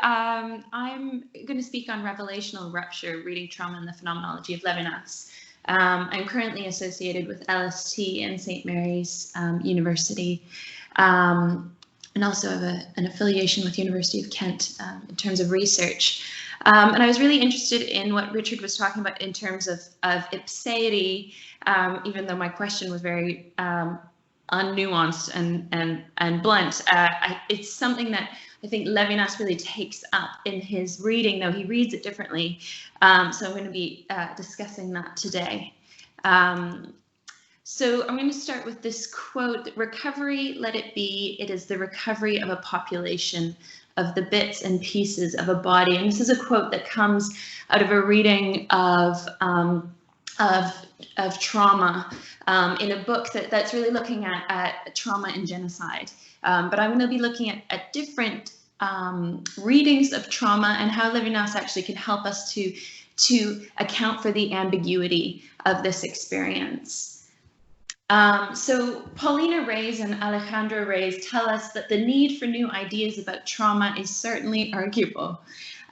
I'm going to speak on Revelational, Rupture, Reading Trauma and the Phenomenology of Levinas. I'm currently associated with LST in St. Mary's University, and also have an affiliation with University of Kent in terms of research. And I was really interested in what Richard was talking about in terms of ipseity, even though my question was very unnuanced and blunt. It's something that I think Levinas really takes up in his reading, though he reads it differently. So I'm going to be discussing that today. So I'm going to start with this quote: "Recovery, let it be, it is the recovery of a population of the bits and pieces of a body." And this is a quote that comes out of a reading of trauma in a book that's really looking at trauma and genocide. But I'm going to be looking at different readings of trauma and how Levinas actually can help us to account for the ambiguity of this experience. So Paulina Reyes and Alejandro Reyes tell us that the need for new ideas about trauma is certainly arguable,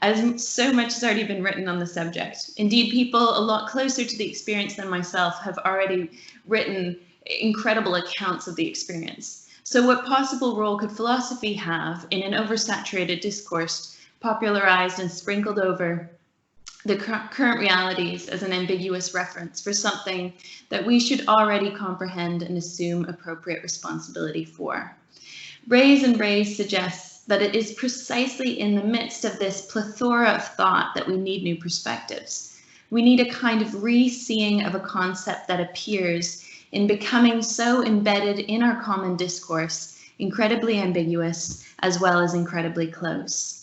as so much has already been written on the subject. Indeed, people a lot closer to the experience than myself have already written incredible accounts of the experience. So what possible role could philosophy have in an oversaturated discourse popularized and sprinkled over the current realities as an ambiguous reference for something that we should already comprehend and assume appropriate responsibility for? Reyes and Reyes suggests that it is precisely in the midst of this plethora of thought that we need new perspectives. We need a kind of re-seeing of a concept that appears in becoming so embedded in our common discourse, incredibly ambiguous, as well as incredibly close.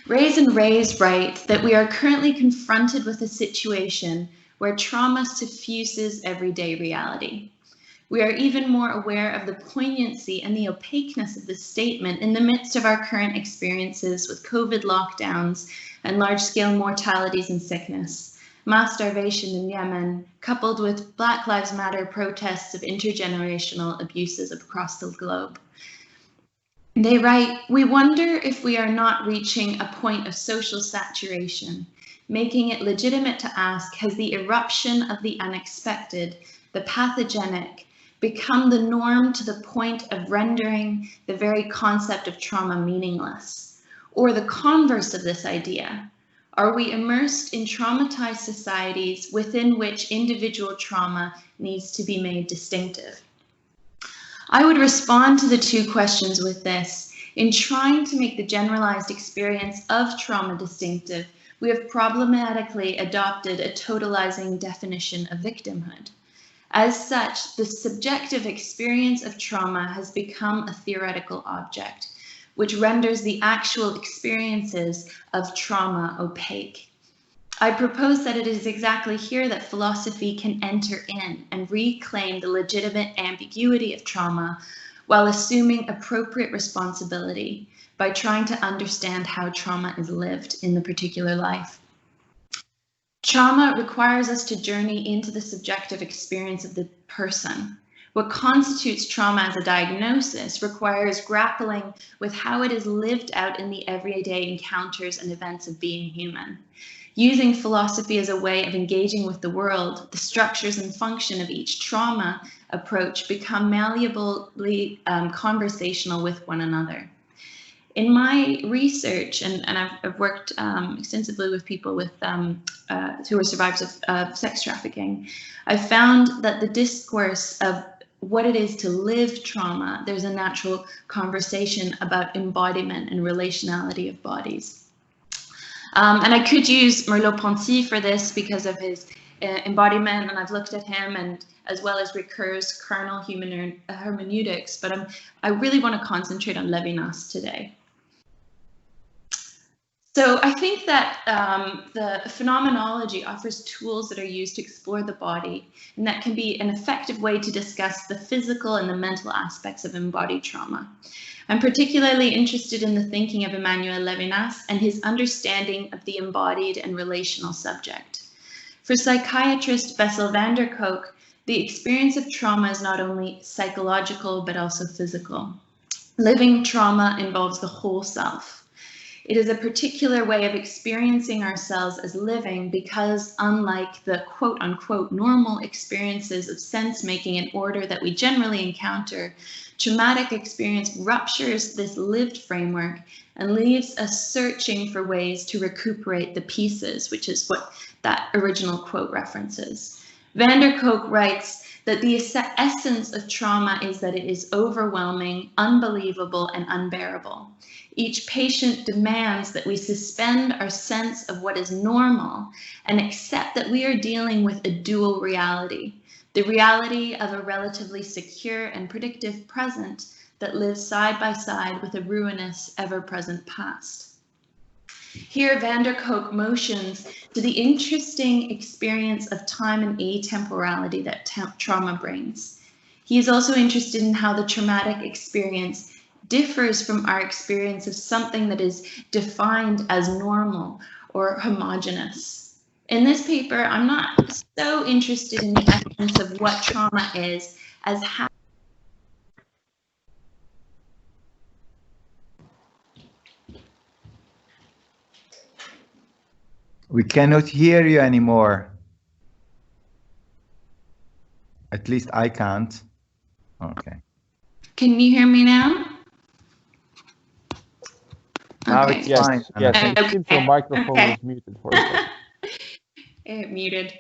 Reyes and Reyes write that we are currently confronted with a situation where trauma suffuses everyday reality. We are even more aware of the poignancy and the opaqueness of this statement in the midst of our current experiences with COVID lockdowns and large-scale mortalities and sickness, mass starvation in Yemen, coupled with Black Lives Matter protests of intergenerational abuses across the globe. They write, "We wonder if we are not reaching a point of social saturation, making it legitimate to ask, has the eruption of the unexpected, the pathogenic, become the norm to the point of rendering the very concept of trauma meaningless? Or the converse of this idea, are we immersed in traumatized societies within which individual trauma needs to be made distinctive?" I would respond to the two questions with this: in trying to make the generalized experience of trauma distinctive, we have problematically adopted a totalizing definition of victimhood. As such, the subjective experience of trauma has become a theoretical object, which renders the actual experiences of trauma opaque. I propose that it is exactly here that philosophy can enter in and reclaim the legitimate ambiguity of trauma while assuming appropriate responsibility by trying to understand how trauma is lived in the particular life. Trauma requires us to journey into the subjective experience of the person. What constitutes trauma as a diagnosis requires grappling with how it is lived out in the everyday encounters and events of being human. Using philosophy as a way of engaging with the world, the structures and function of each trauma approach become malleably conversational with one another. In my research, and I've worked extensively with people with who are survivors of sex trafficking, I found that the discourse of what it is to live trauma, there's a natural conversation about embodiment and relationality of bodies. And I could use Merleau-Ponty for this because of his embodiment, and I've looked at him, and as well as Ricoeur's carnal human hermeneutics, but I really want to concentrate on Levinas today. So I think that the phenomenology offers tools that are used to explore the body, and that can be an effective way to discuss the physical and the mental aspects of embodied trauma. I'm particularly interested in the thinking of Emmanuel Levinas and his understanding of the embodied and relational subject. For psychiatrist Bessel van der Kolk, the experience of trauma is not only psychological, but also physical. Living trauma involves the whole self. It is a particular way of experiencing ourselves as living because, unlike the quote-unquote normal experiences of sense-making and order that we generally encounter, traumatic experience ruptures this lived framework and leaves us searching for ways to recuperate the pieces, which is what that original quote references. Van der Kolk writes that the essence of trauma is that it is overwhelming, unbelievable, and unbearable. Each patient demands that we suspend our sense of what is normal and accept that we are dealing with a dual reality, the reality of a relatively secure and predictive present that lives side by side with a ruinous, ever-present past. Here, Van der Kolk motions to the interesting experience of time and atemporality that trauma brings. He is also interested in how the traumatic experience differs from our experience of something that is defined as normal or homogeneous. In this paper, I'm not so interested in the essence of what trauma is as how we cannot hear you anymore. At least I can't. Okay. Can you hear me now? Now Okay. it's Yes, fine. yes. Okay. It seems your microphone Okay. was muted for a second. Muted.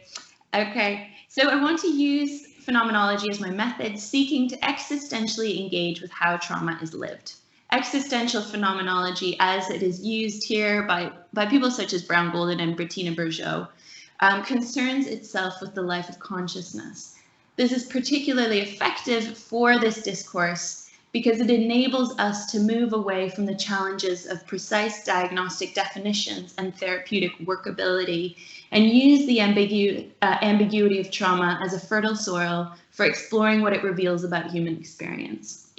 Okay, so I want to use phenomenology as my method, seeking to existentially engage with how trauma is lived. Existential phenomenology, as it is used here by people such as Brown Golden and Bettina Bourgeot, concerns itself with the life of consciousness. This is particularly effective for this discourse because it enables us to move away from the challenges of precise diagnostic definitions and therapeutic workability and use the ambiguity of trauma as a fertile soil for exploring what it reveals about human experience.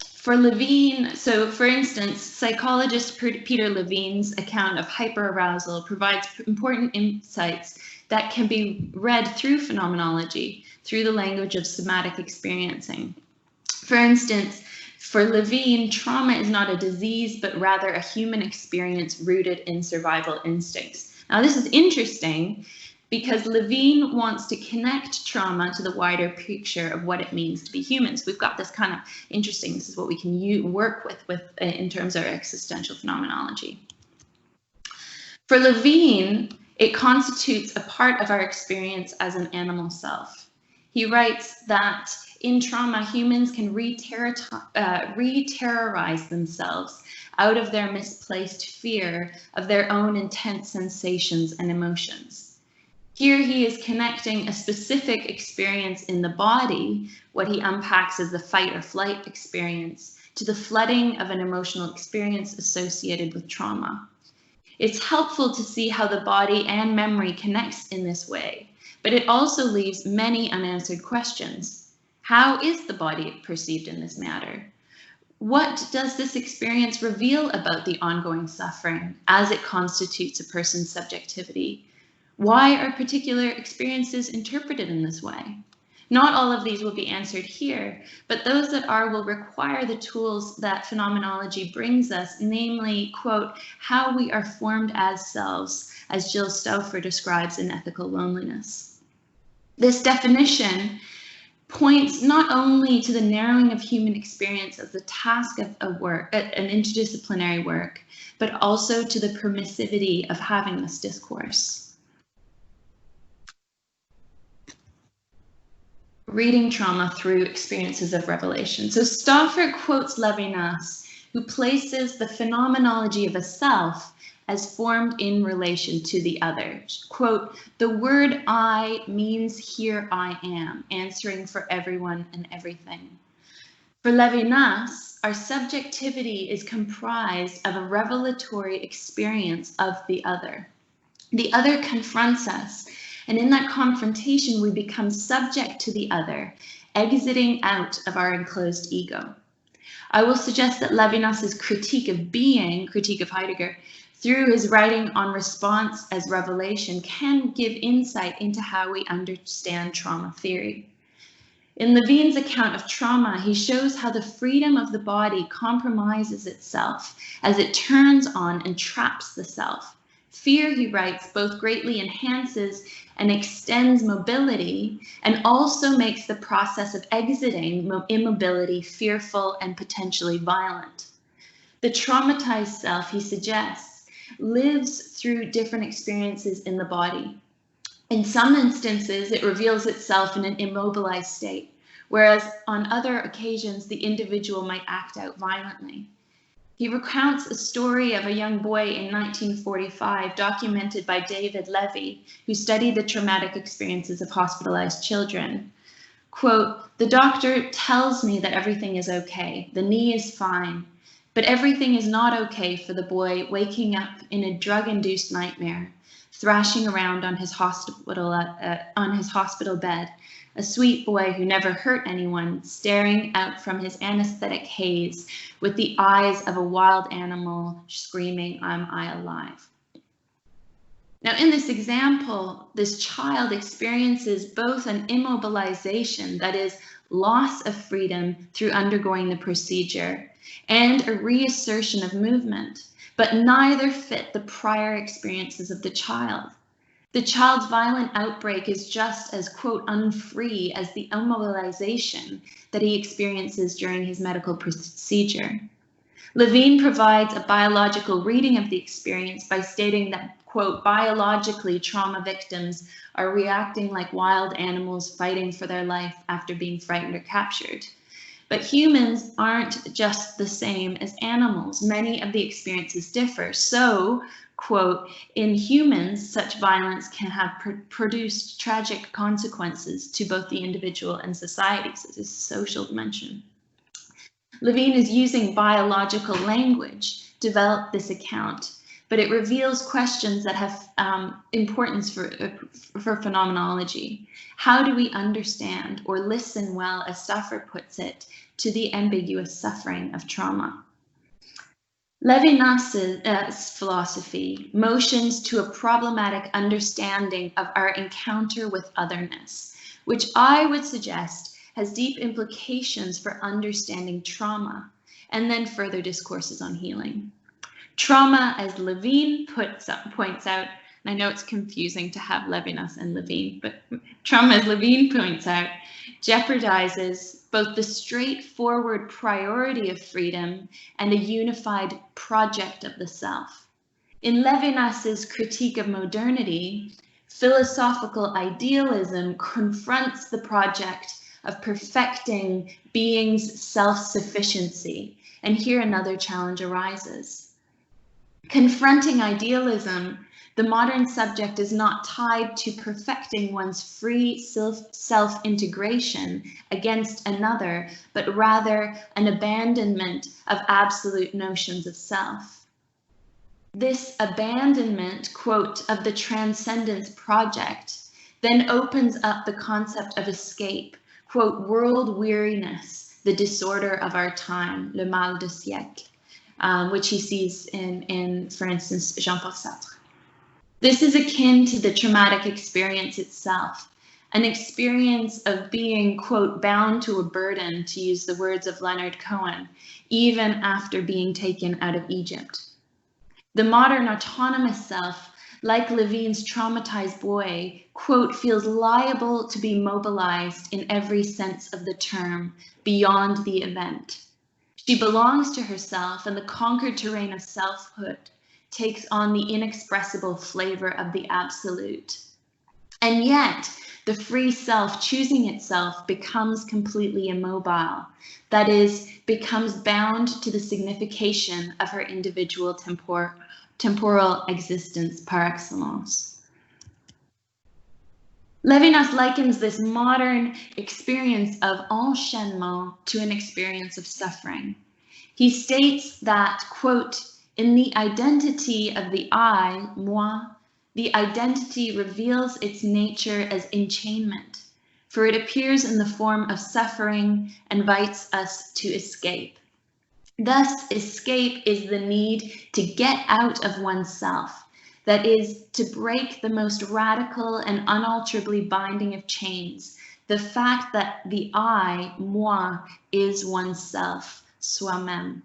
For Levine, so for instance, psychologist Peter Levine's account of hyperarousal provides important insights that can be read through phenomenology, through the language of somatic experiencing. For instance, for Levine, trauma is not a disease, but rather a human experience rooted in survival instincts. Now, this is interesting because Levine wants to connect trauma to the wider picture of what it means to be humans. We've got this kind of interesting, this is what we can work with in terms of existential phenomenology. For Levine, it constitutes a part of our experience as an animal self. He writes that in trauma, humans can re-terrorize themselves out of their misplaced fear of their own intense sensations and emotions. Here he is connecting a specific experience in the body, what he unpacks as the fight or flight experience, to the flooding of an emotional experience associated with trauma. It's helpful to see how the body and memory connects in this way, but it also leaves many unanswered questions. How is the body perceived in this matter? What does this experience reveal about the ongoing suffering as it constitutes a person's subjectivity? Why are particular experiences interpreted in this way? Not all of these will be answered here, but those that are will require the tools that phenomenology brings us, namely, quote, how we are formed as selves, as Jill Stauffer describes in Ethical Loneliness. This definition points not only to the narrowing of human experience as the task of an interdisciplinary work, but also to the permissivity of having this discourse. Reading trauma through experiences of revelation. So Stauffer quotes Levinas, who places the phenomenology of a self as formed in relation to the other. Quote, the word I means here I am, answering for everyone and everything. For Levinas, our subjectivity is comprised of a revelatory experience of the other. The other confronts us, and in that confrontation, we become subject to the other, exiting out of our enclosed ego. I will suggest that Levinas's critique of being, critique of Heidegger, through his writing on response as revelation, can give insight into how we understand trauma theory. In Levinas' account of trauma, he shows how the freedom of the body compromises itself as it turns on and traps the self. Fear, he writes, both greatly enhances and extends mobility and also makes the process of exiting immobility fearful and potentially violent. The traumatized self, he suggests, lives through different experiences in the body. In some instances, it reveals itself in an immobilized state, whereas on other occasions, the individual might act out violently. He recounts a story of a young boy in 1945, documented by David Levy, who studied the traumatic experiences of hospitalized children. Quote, "The doctor tells me that everything is okay, the knee is fine, but everything is not okay for the boy waking up in a drug-induced nightmare, thrashing around on his hospital bed, a sweet boy who never hurt anyone, staring out from his anesthetic haze with the eyes of a wild animal screaming, 'Am I alive?'" Now, in this example, this child experiences both an immobilization, that is, loss of freedom through undergoing the procedure, and a reassertion of movement, but neither fit the prior experiences of the child. The child's violent outbreak is just as, quote, unfree as the immobilization that he experiences during his medical procedure. Levine provides a biological reading of the experience by stating that, quote, "biologically, trauma victims are reacting like wild animals fighting for their life after being frightened or captured. But humans aren't just the same as animals. Many of the experiences differ. So, quote, in humans, such violence can have produced tragic consequences to both the individual and society." So this is social dimension. Levine is using biological language to develop this account, but it reveals questions that have importance for phenomenology. How do we understand or listen well, as Stafford puts it, to the ambiguous suffering of trauma? Levinas' philosophy motions to a problematic understanding of our encounter with otherness, which I would suggest has deep implications for understanding trauma, and then further discourses on healing. Trauma, as Levine points out, and I know it's confusing to have Levinas and Levine, but trauma, as Levine points out, jeopardizes both the straightforward priority of freedom and a unified project of the self. In Levinas's critique of modernity, philosophical idealism confronts the project of perfecting being's self-sufficiency, and here another challenge arises. Confronting idealism, the modern subject is not tied to perfecting one's free self-integration against another, but rather an abandonment of absolute notions of self. This abandonment, quote, of the transcendence project then opens up the concept of escape, quote, world weariness, the disorder of our time, le mal du siècle, which he sees in, for instance, Jean-Paul Sartre. This is akin to the traumatic experience itself, an experience of being, quote, bound to a burden, to use the words of Leonard Cohen, even after being taken out of Egypt. The modern autonomous self, like Levine's traumatized boy, quote, feels liable to be mobilized in every sense of the term beyond the event. She belongs to herself, and the conquered terrain of selfhood takes on the inexpressible flavor of the absolute. And yet, the free self choosing itself becomes completely immobile. That is, becomes bound to the signification of her individual temporal existence par excellence. Levinas likens this modern experience of enchaînement to an experience of suffering. He states that, quote, in the identity of the I, moi, the identity reveals its nature as enchainment, for it appears in the form of suffering and invites us to escape. Thus, escape is the need to get out of oneself, that is, to break the most radical and unalterably binding of chains, the fact that the I, moi, is oneself, soi-même.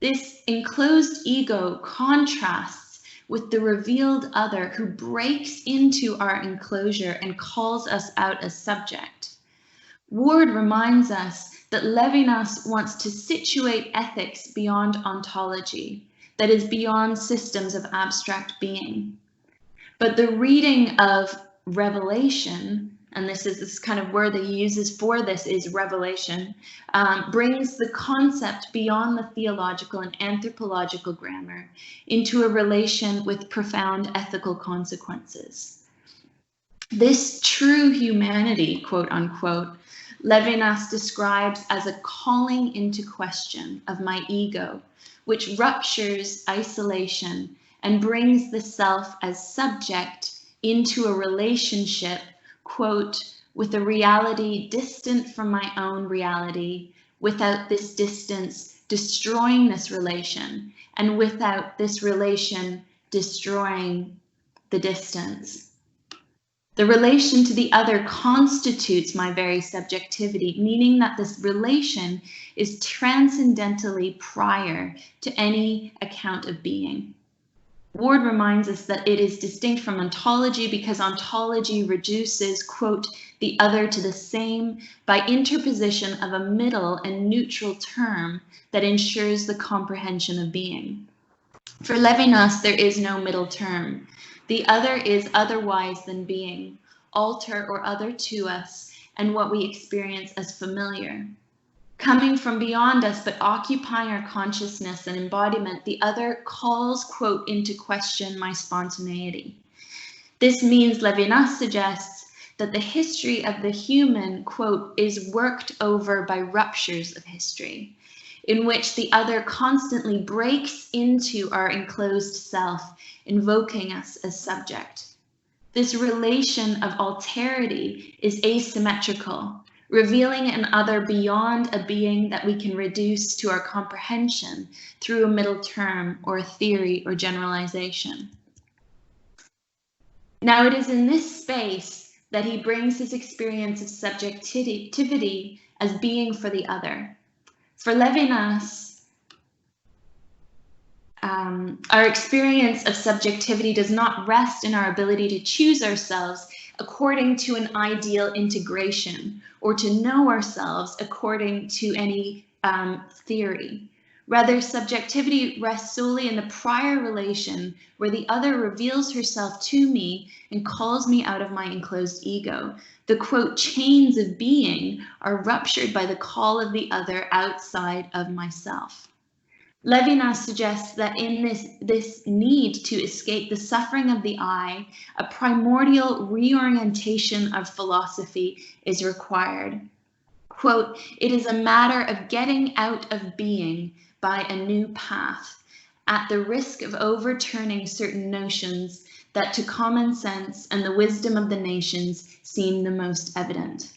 This enclosed ego contrasts with the revealed other who breaks into our enclosure and calls us out as subject. Ward reminds us that Levinas wants to situate ethics beyond ontology, that is, beyond systems of abstract being. But the reading of Revelation, and this kind of word that he uses for this is revelation, brings the concept beyond the theological and anthropological grammar into a relation with profound ethical consequences. This true humanity, quote unquote, Levinas describes as a calling into question of my ego, which ruptures isolation and brings the self as subject into a relationship, quote, with a reality distant from my own reality, without this distance destroying this relation, and without this relation destroying the distance. The relation to the other constitutes my very subjectivity, meaning that this relation is transcendentally prior to any account of being. Ward reminds us that it is distinct from ontology because ontology reduces, quote, the other to the same by interposition of a middle and neutral term that ensures the comprehension of being. For Levinas, there is no middle term. The other is otherwise than being, alter or other to us, and what we experience as familiar. Coming from beyond us, but occupying our consciousness and embodiment, the other calls, quote, into question my spontaneity. This means, Levinas suggests, that the history of the human, quote, is worked over by ruptures of history, in which the other constantly breaks into our enclosed self, invoking us as subject. This relation of alterity is asymmetrical, revealing an other beyond a being that we can reduce to our comprehension through a middle term or a theory or generalization. Now, it is in this space that he brings his experience of subjectivity as being for the other. For Levinas, our experience of subjectivity does not rest in our ability to choose ourselves according to an ideal integration or to know ourselves according to any theory. Rather, subjectivity rests solely in the prior relation where the other reveals herself to me and calls me out of my enclosed ego. The, quote, chains of being are ruptured by the call of the other outside of myself. Levinas suggests that in this need to escape the suffering of the I, a primordial reorientation of philosophy is required. Quote, it is a matter of getting out of being by a new path, at the risk of overturning certain notions that to common sense and the wisdom of the nations seem the most evident.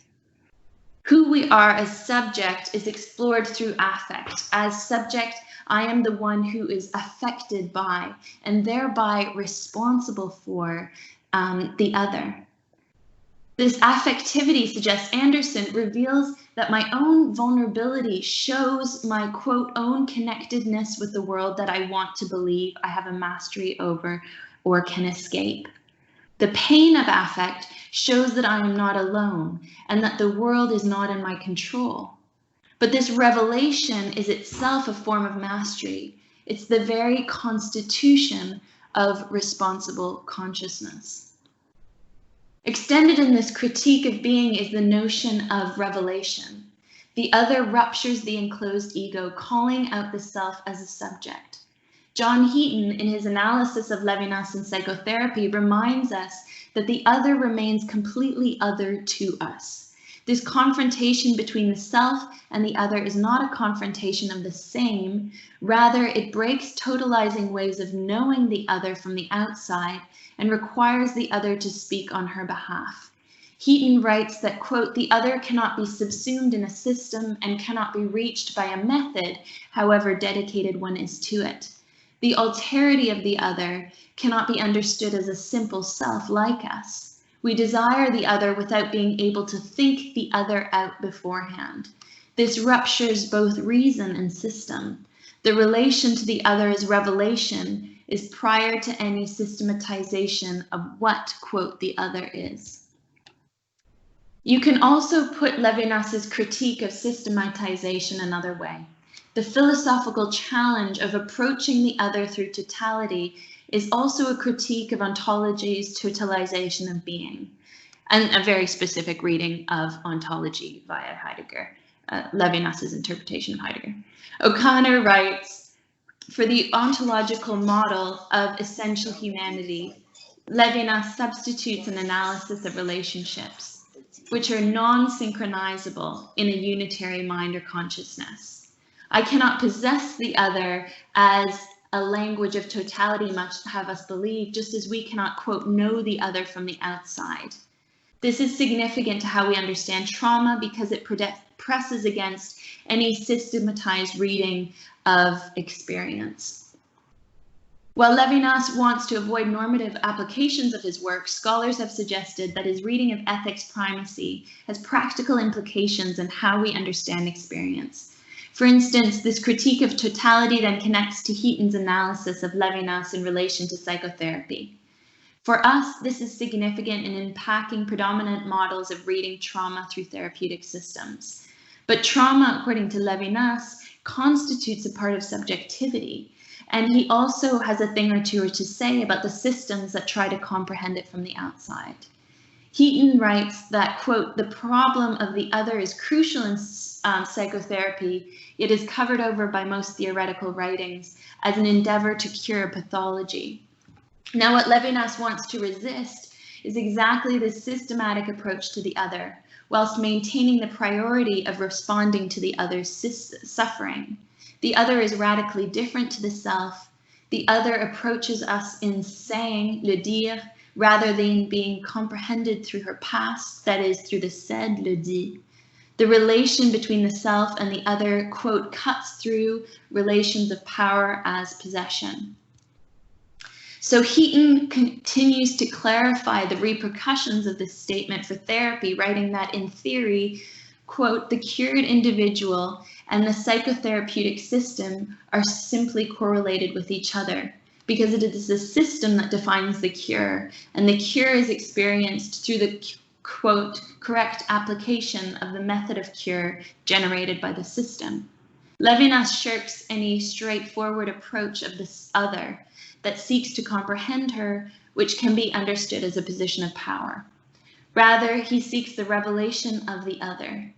Who we are as subject is explored through affect. As subject, I am the one who is affected by and thereby responsible for the other. This affectivity, suggests Anderson, reveals that my own vulnerability shows my, quote, own connectedness with the world that I want to believe I have a mastery over or can escape. The pain of affect shows that I am not alone and that the world is not in my control. But this revelation is itself a form of mastery. It's the very constitution of responsible consciousness. Extended in this critique of being is the notion of revelation. The other ruptures the enclosed ego, calling out the self as a subject. John Heaton, in his analysis of Levinas and psychotherapy, reminds us that the other remains completely other to us. This confrontation between the self and the other is not a confrontation of the same, rather it breaks totalizing ways of knowing the other from the outside and requires the other to speak on her behalf. Heaton writes that, quote, the other cannot be subsumed in a system and cannot be reached by a method, however dedicated one is to it. The alterity of the other cannot be understood as a simple self like us. We desire the other without being able to think the other out beforehand. This ruptures both reason and system. The relation to the other as revelation is prior to any systematization of what, quote, the other is. You can also put Levinas's critique of systematization another way. The philosophical challenge of approaching the other through totality is also a critique of ontology's totalization of being, and a very specific reading of ontology via Heidegger, Levinas's interpretation of Heidegger. O'Connor writes, for the ontological model of essential humanity, Levinas substitutes an analysis of relationships, which are non-synchronizable in a unitary mind or consciousness. I cannot possess the other as a language of totality must have us believe, just as we cannot, quote, know the other from the outside. This is significant to how we understand trauma because it presses against any systematized reading of experience. While Levinas wants to avoid normative applications of his work, scholars have suggested that his reading of ethics primacy has practical implications in how we understand experience. For instance, this critique of totality then connects to Heaton's analysis of Levinas in relation to psychotherapy. For us, this is significant in unpacking predominant models of reading trauma through therapeutic systems. But trauma, according to Levinas, constitutes a part of subjectivity, and he also has a thing or two to say about the systems that try to comprehend it from the outside. Heaton writes that, quote, the problem of the other is crucial in psychotherapy, yet is covered over by most theoretical writings as an endeavor to cure pathology. Now, what Levinas wants to resist is exactly this systematic approach to the other, whilst maintaining the priority of responding to the other's suffering. The other is radically different to the self. The other approaches us in saying, le dire, rather than being comprehended through her past, that is, through the said, le dit. The relation between the self and the other, quote, cuts through relations of power as possession. So Heaton continues to clarify the repercussions of this statement for therapy, writing that in theory, quote, the cured individual and the psychotherapeutic system are simply correlated with each other, because it is the system that defines the cure, and the cure is experienced through the, quote, correct application of the method of cure generated by the system. Levinas shirks any straightforward approach of this other that seeks to comprehend her, which can be understood as a position of power. Rather, he seeks the revelation of the other.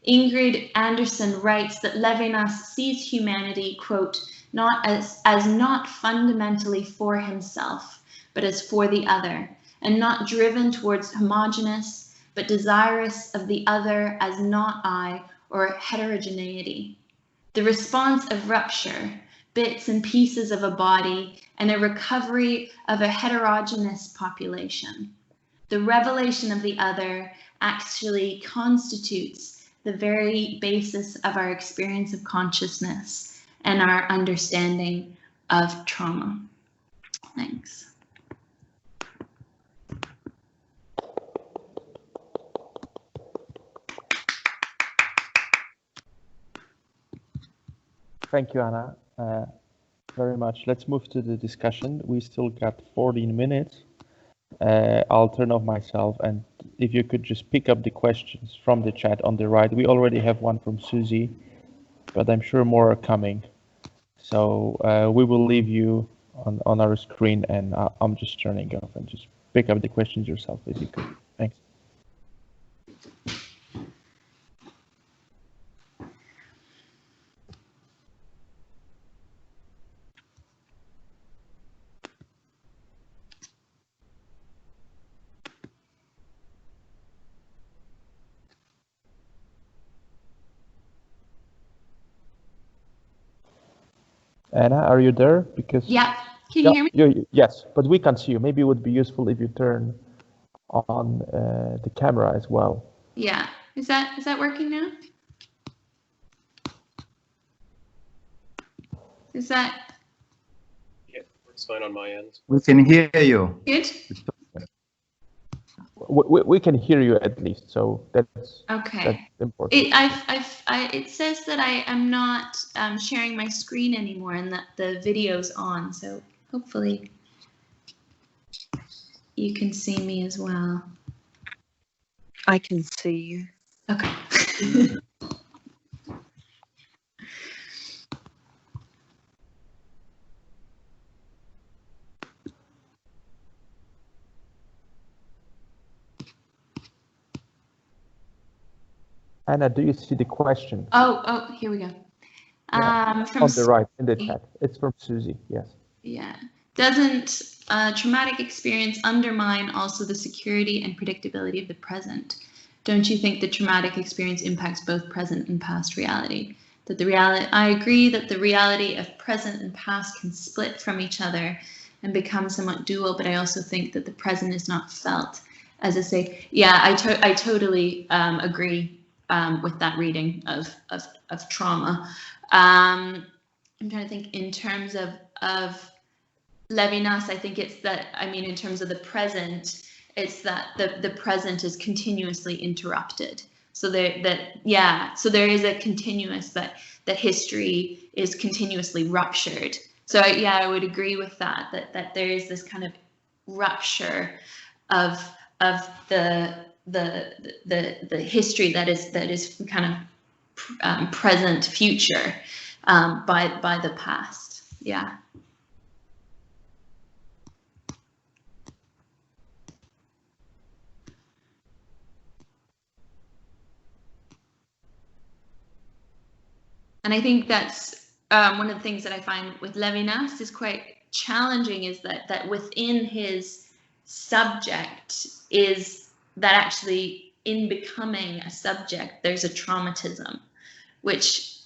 Ingrid Anderson writes that Levinas sees humanity, quote, not as not fundamentally for himself, but as for the other, and not driven towards homogeneous, but desirous of the other as not I, or heterogeneity. The response of rupture, bits and pieces of a body, and a recovery of a heterogeneous population. The revelation of the other actually constitutes the very basis of our experience of consciousness and our understanding of trauma. Thanks. Thank you, Anna, very much. Let's move to the discussion. We still got 14 minutes. I'll turn off myself, and if you could just pick up the questions from the chat on the right. We already have one from Susie, but I'm sure more are coming. So we will leave you on our screen, and I'm just turning off, and just pick up the questions yourself if you could. Thanks. Anna, are you there? Because yeah, can you hear me? Yes, but we can see you. Maybe it would be useful if you turn on the camera as well. Yeah, is that working now? Is that? Yeah, it's fine on my end. We can hear you. Good. we can hear you at least, so that's important. It says that I am not sharing my screen anymore and that the video's on, so hopefully you can see me as well. I can see you. Okay. Anna, do you see the question? Oh, here we go. Yeah. From on the right in the chat. It's from Susie. Yes. Yeah. Doesn't traumatic experience undermine also the security and predictability of the present? Don't you think the traumatic experience impacts both present and past reality? That the reality, I agree that the reality of present and past can split from each other and become somewhat dual, but I also think that the present is not felt. As I say, yeah, I totally agree with that reading of trauma. I'm trying to think in terms of Levinas. I think it's that, I mean, in terms of the present, it's that the present is continuously interrupted. So there is a continuous, that history is continuously ruptured. So yeah, I would agree with that there is this kind of rupture of the history that is kind of present future by the past. Yeah. And I think that's one of the things that I find with Levinas is quite challenging, is that within his subject is that actually in becoming a subject, there's a traumatism, which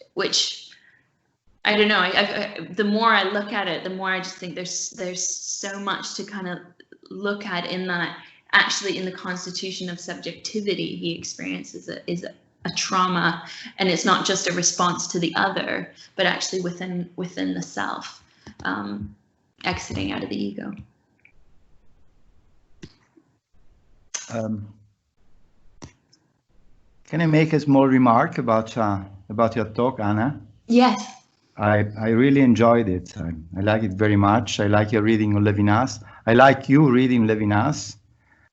I don't know. The more I look at it, the more I just think there's so much to kind of look at in that. Actually, in the constitution of subjectivity, he experiences is a trauma, and it's not just a response to the other, but actually within the self, exiting out of the ego. Can I make a small remark about your talk, Anna? Yes. I really enjoyed it. I like it very much. I like your reading of Levinas. I like you reading Levinas.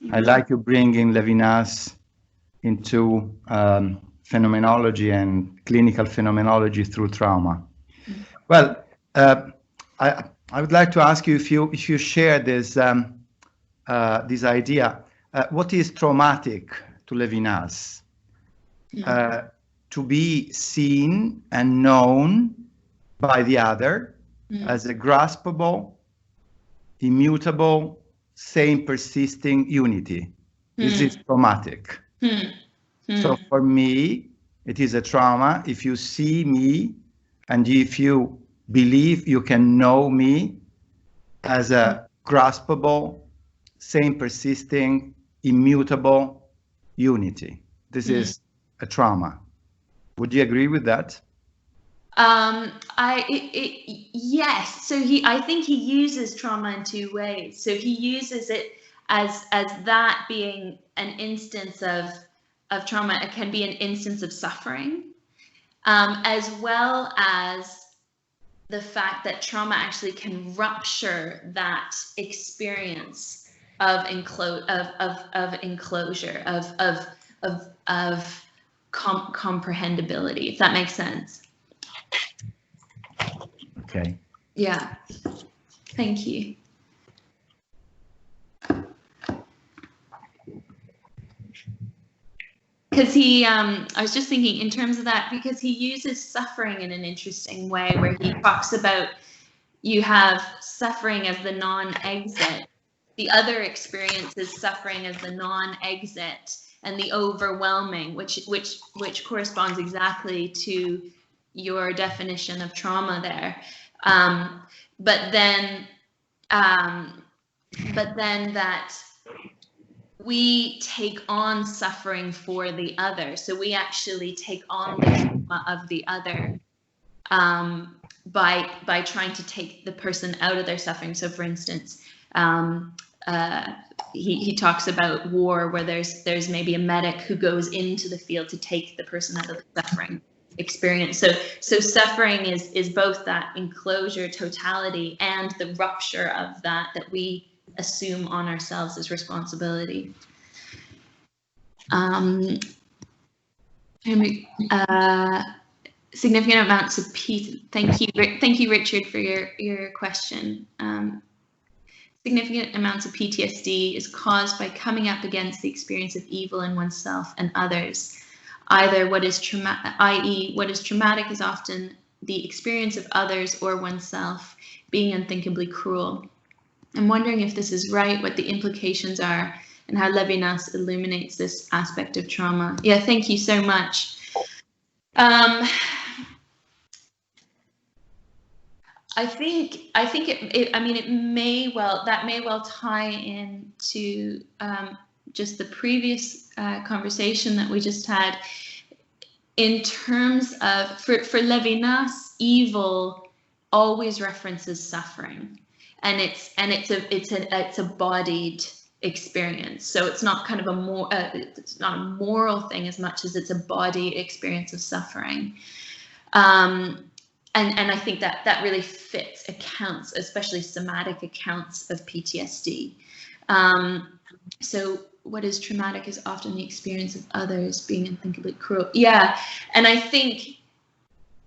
Mm-hmm. I like you bringing Levinas into phenomenology and clinical phenomenology through trauma. Mm-hmm. Well, I would like to ask you if you share this idea. What is traumatic to Levinas? Mm-hmm. To be seen and known by the other as a graspable, immutable, same persisting unity. This is traumatic. So for me, it is a trauma if you see me and if you believe you can know me as a graspable, same persisting, immutable unity. This is a trauma. Would you agree with that? Yes. So I think he uses trauma in two ways. So he uses it as that being an instance of trauma. It can be an instance of suffering, as well as the fact that trauma actually can rupture that experience of enclosure, of comprehensibility, if that makes sense. Okay. Yeah. Thank you. Because I was just thinking in terms of that, because he uses suffering in an interesting way, where he talks about you have suffering as the non-exit. The other experience is suffering as the non-exit, and the overwhelming, which corresponds exactly to your definition of trauma there. But then that we take on suffering for the other. So we actually take on the trauma of the other by trying to take the person out of their suffering. So for instance, he talks about war, where there's maybe a medic who goes into the field to take the person out of the suffering experience. So suffering is both that enclosure, totality, and the rupture of that we assume on ourselves as responsibility. Significant amounts of thank you, Richard, for your question. Significant amounts of PTSD is caused by coming up against the experience of evil in oneself and others. Either what is traumatic, i.e., what is traumatic is often the experience of others or oneself being unthinkably cruel. I'm wondering if this is right, what the implications are, and how Levinas illuminates this aspect of trauma. Yeah, thank you so much. I think it may well tie into just the previous conversation that we just had, in terms of for Levinas, evil always references suffering, and it's a bodied experience. So it's not kind of it's not a moral thing as much as it's a body experience of suffering. And I think that really fits accounts, especially somatic accounts of PTSD. So what is traumatic is often the experience of others being unthinkably cruel. Yeah, and I think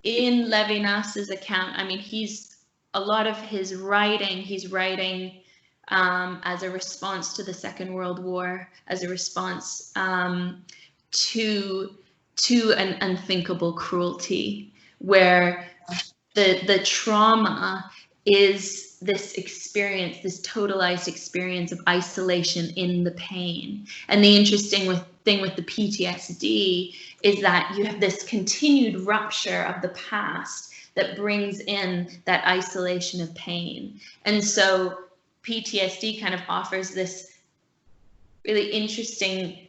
in Levinas's account, I mean, he's writing as a response to the Second World War, as a response to an unthinkable cruelty, where the trauma is this experience, this totalized experience of isolation in the pain. And the interesting thing with the PTSD is that you have this continued rupture of the past that brings in that isolation of pain. And so PTSD kind of offers this really interesting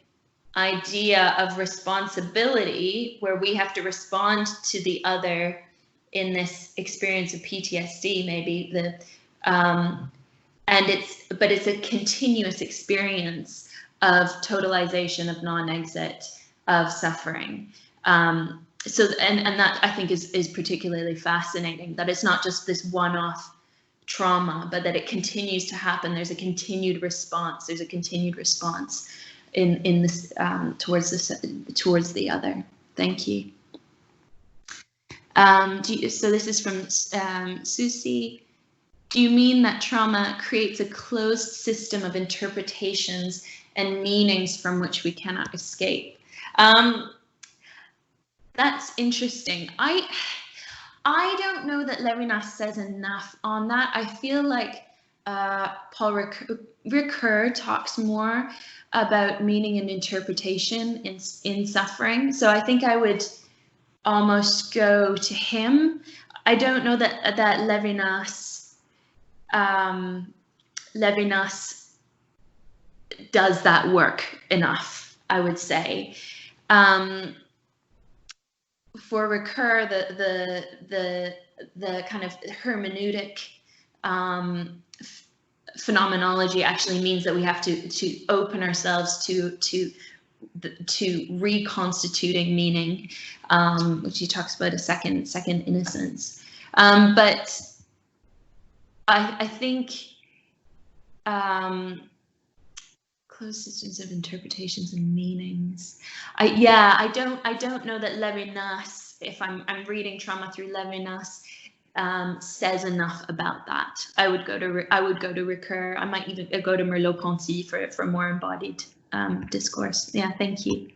idea of responsibility, where we have to respond to the other in this experience of PTSD, maybe but it's a continuous experience of totalization, of non-exit, of suffering. So that I think is particularly fascinating, that it's not just this one-off trauma, but that it continues to happen. There's a continued response. There's a continued response in this towards the other. Thank you. So this is from Susie. Do you mean that trauma creates a closed system of interpretations and meanings from which we cannot escape? That's interesting. I don't know that Levinas says enough on that. I feel like Paul Ricoeur talks more about meaning and interpretation in suffering. So I think I would almost go to him. I don't know that Levinas does that work enough, I would say. For Ricoeur, the kind of hermeneutic phenomenology actually means that we have to open ourselves to reconstituting meaning, which he talks about a second innocence. But I think closed systems of interpretations and meanings. I don't know that Levinas, if I'm reading trauma through Levinas, says enough about that. I would go to Ricoeur. I might even go to Merleau-Ponty for more embodied discourse. Yeah, thank you.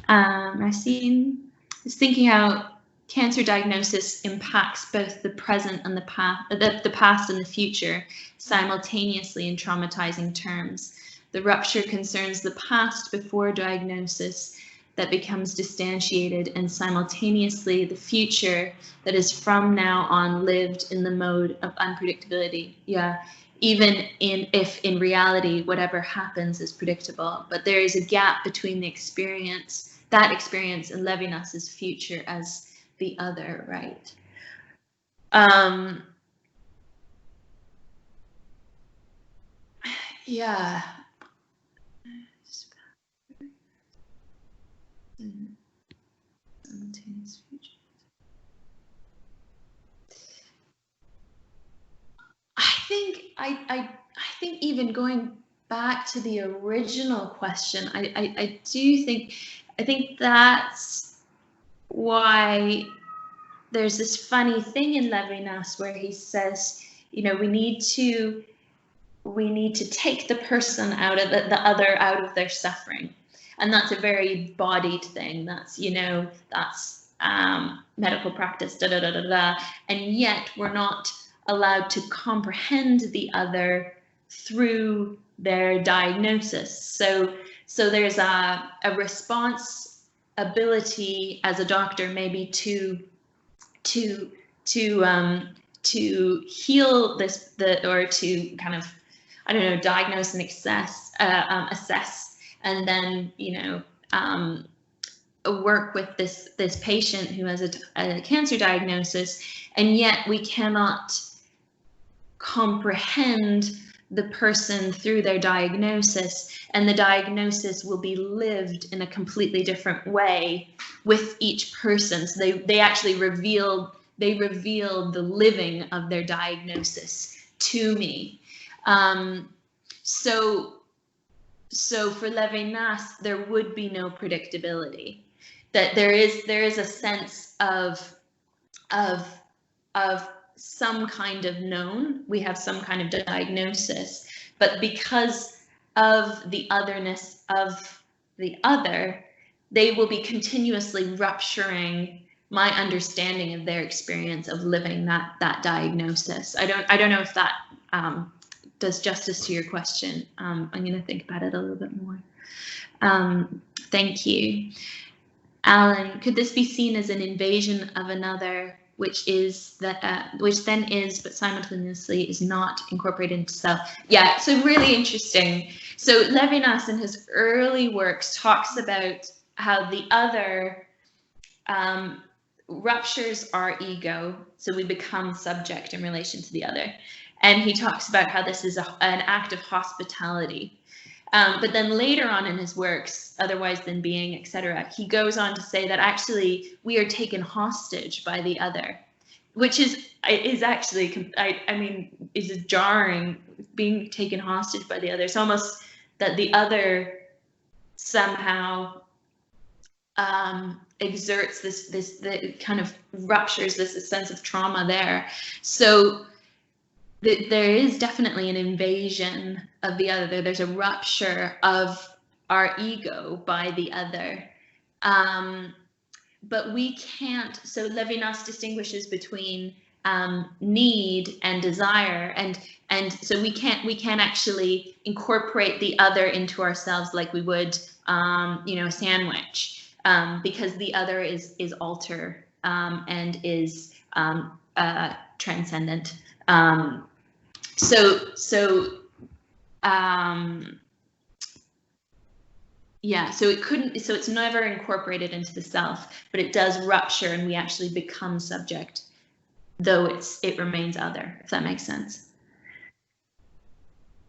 Racine is thinking how cancer diagnosis impacts both the present and the past and the future simultaneously in traumatizing terms. The rupture concerns the past before diagnosis that becomes distantiated, and simultaneously the future that is from now on lived in the mode of unpredictability. Yeah, even if in reality whatever happens is predictable, but there is a gap between that experience and Levinas's future as the other, right? Yeah, Simultaneous future. I think even going back to the original question, I think that's why there's this funny thing in Levinas where he says, you know, we need to take the person out of the other out of their suffering, and that's a very bodied thing. That's, you know, that's medical practice, and yet we're not allowed to comprehend the other through their diagnosis. So there's a responsibility as a doctor maybe to heal this, or to kind of, I don't know, diagnose and assess, and then, you know, work with this patient who has a cancer diagnosis, and yet we cannot comprehend the person through their diagnosis, and the diagnosis will be lived in a completely different way with each person. So they actually reveal the living of their diagnosis to me. So for Levinas, there would be no predictability. That there is a sense of some kind of known. We have some kind of diagnosis, but because of the otherness of the other, they will be continuously rupturing my understanding of their experience of living that diagnosis. I don't know if that does justice to your question. I'm going to think about it a little bit more. Thank you. Alan, could this be seen as an invasion of another, which then is, but simultaneously is not incorporated into self? Yeah, so really interesting. So Levinas in his early works talks about how the other ruptures our ego, so we become subject in relation to the other. And he talks about how this is an act of hospitality. But then later on in his works, Otherwise Than Being, etc., he goes on to say that actually we are taken hostage by the other, which is actually, I mean, is jarring. Being taken hostage by the other. It's almost that the other somehow exerts the kind of ruptures this sense of trauma there. So there is definitely an invasion of the other. There's a rupture of our ego by the other. But we can't, so Levinas distinguishes between need and desire, and so we can't actually incorporate the other into ourselves like we would, you know, a sandwich, because the other is alter and is transcendent. Yeah, so it couldn't, so it's never incorporated into the self, but it does rupture and we actually become subject, though it remains other, if that makes sense.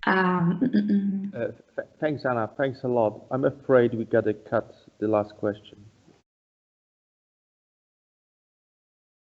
Thanks, Anna. Thanks a lot. I'm afraid we got to cut the last question.